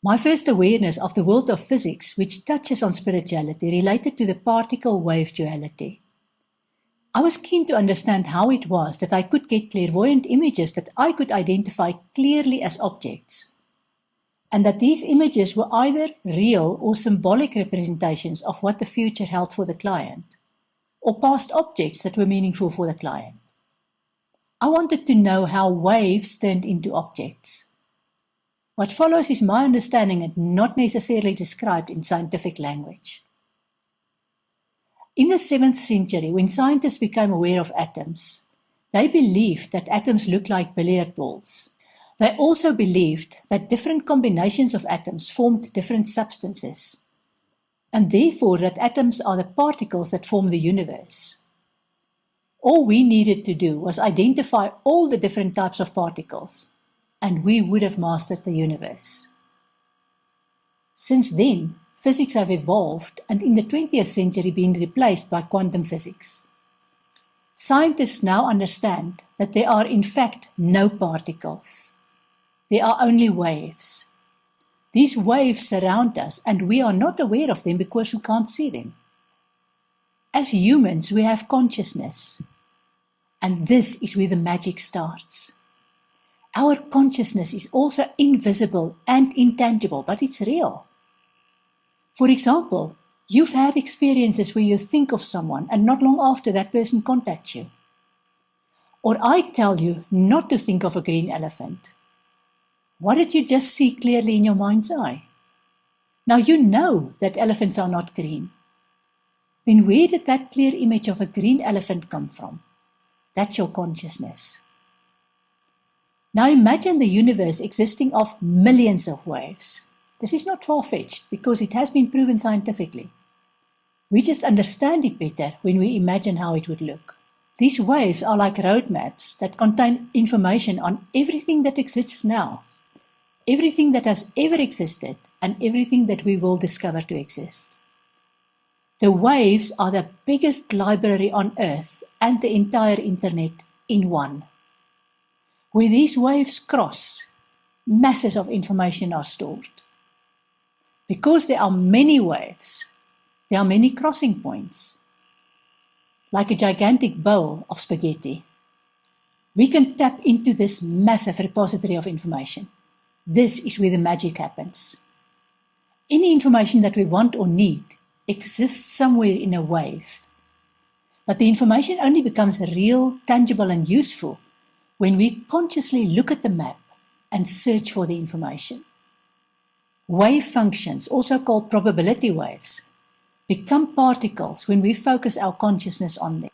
My first awareness of the world of physics, which touches on spirituality, related to the particle-wave duality. I was keen to understand how it was that I could get clairvoyant images that I could identify clearly as objects, and that these images were either real or symbolic representations of what the future held for the client, or past objects that were meaningful for the client. I wanted to know how waves turned into objects. What follows is my understanding and not necessarily described in scientific language. In the 7th century, when scientists became aware of atoms, they believed that atoms look like billiard balls. They also believed that different combinations of atoms formed different substances, and therefore that atoms are the particles that form the universe. All we needed to do was identify all the different types of particles, and we would have mastered the universe. Since then, physics have evolved and in the 20th century been replaced by quantum physics. Scientists now understand that there are in fact no particles. There are only waves. These waves surround us and we are not aware of them because we can't see them. As humans, we have consciousness. And this is where the magic starts. Our consciousness is also invisible and intangible, but it's real. For example, you've had experiences where you think of someone and not long after that person contacts you. Or I tell you not to think of a green elephant. What did you just see clearly in your mind's eye? Now you know that elephants are not green. Then where did that clear image of a green elephant come from? That's your consciousness. Now imagine the universe existing of millions of waves. This is not far-fetched because it has been proven scientifically. We just understand it better when we imagine how it would look. These waves are like roadmaps that contain information on everything that exists now, everything that has ever existed, and everything that we will discover to exist. The waves are the biggest library on Earth and the entire internet in one. Where these waves cross, masses of information are stored. Because there are many waves, there are many crossing points, like a gigantic bowl of spaghetti. We can tap into this massive repository of information. This is where the magic happens. Any information that we want or need exists somewhere in a wave. But the information only becomes real, tangible, and useful when we consciously look at the map and search for the information. Wave functions, also called probability waves, become particles when we focus our consciousness on them.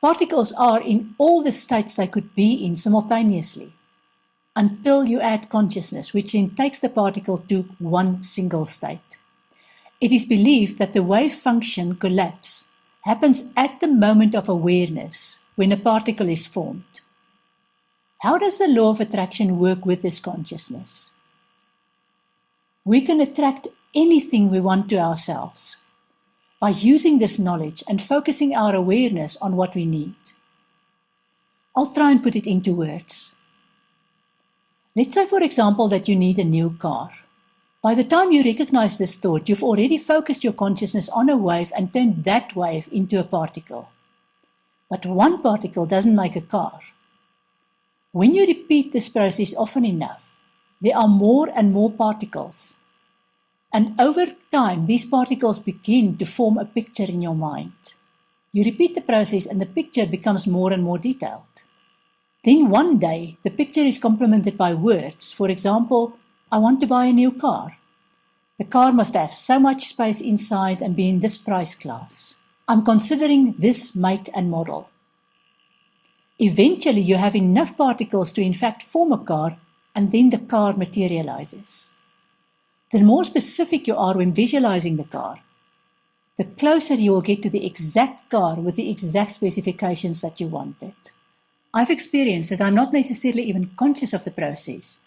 Particles are in all the states they could be in simultaneously, until you add consciousness, which then takes the particle to one single state. It is believed that the wave function collapse happens at the moment of awareness when a particle is formed. How does the law of attraction work with this consciousness? We can attract anything we want to ourselves by using this knowledge and focusing our awareness on what we need. I'll try and put it into words. Let's say, for example, that you need a new car. By the time you recognize this thought, you've already focused your consciousness on a wave and turned that wave into a particle. But one particle doesn't make a car. When you repeat this process often enough, there are more and more particles. And over time, these particles begin to form a picture in your mind. You repeat the process and the picture becomes more and more detailed. Then one day, the picture is complemented by words. For example, I want to buy a new car. The car must have so much space inside and be in this price class. I'm considering this make and model. Eventually, you have enough particles to in fact form a car, and then the car materializes. The more specific you are when visualizing the car, the closer you will get to the exact car with the exact specifications that you wanted. I've experienced that I'm not necessarily even conscious of the process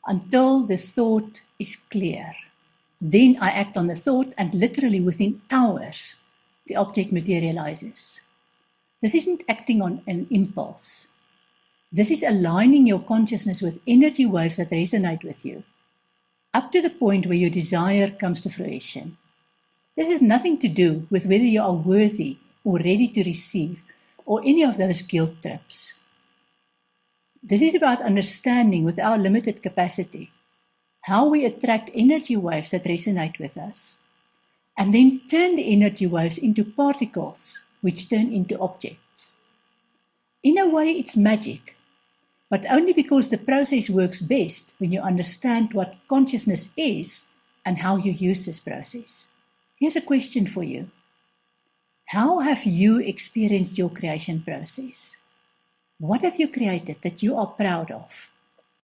until the thought is clear. Then I act on the thought, and literally within hours, the object materializes. This isn't acting on an impulse. This is aligning your consciousness with energy waves that resonate with you. up to the point where your desire comes to fruition. This has nothing to do with whether you are worthy or ready to receive or any of those guilt trips. This is about understanding with our limited capacity how we attract energy waves that resonate with us, and then turn the energy waves into particles, which turn into objects. In a way, it's magic, but only because the process works best when you understand what consciousness is and how you use this process. Here's a question for you. How have you experienced your creation process? What have you created that you are proud of?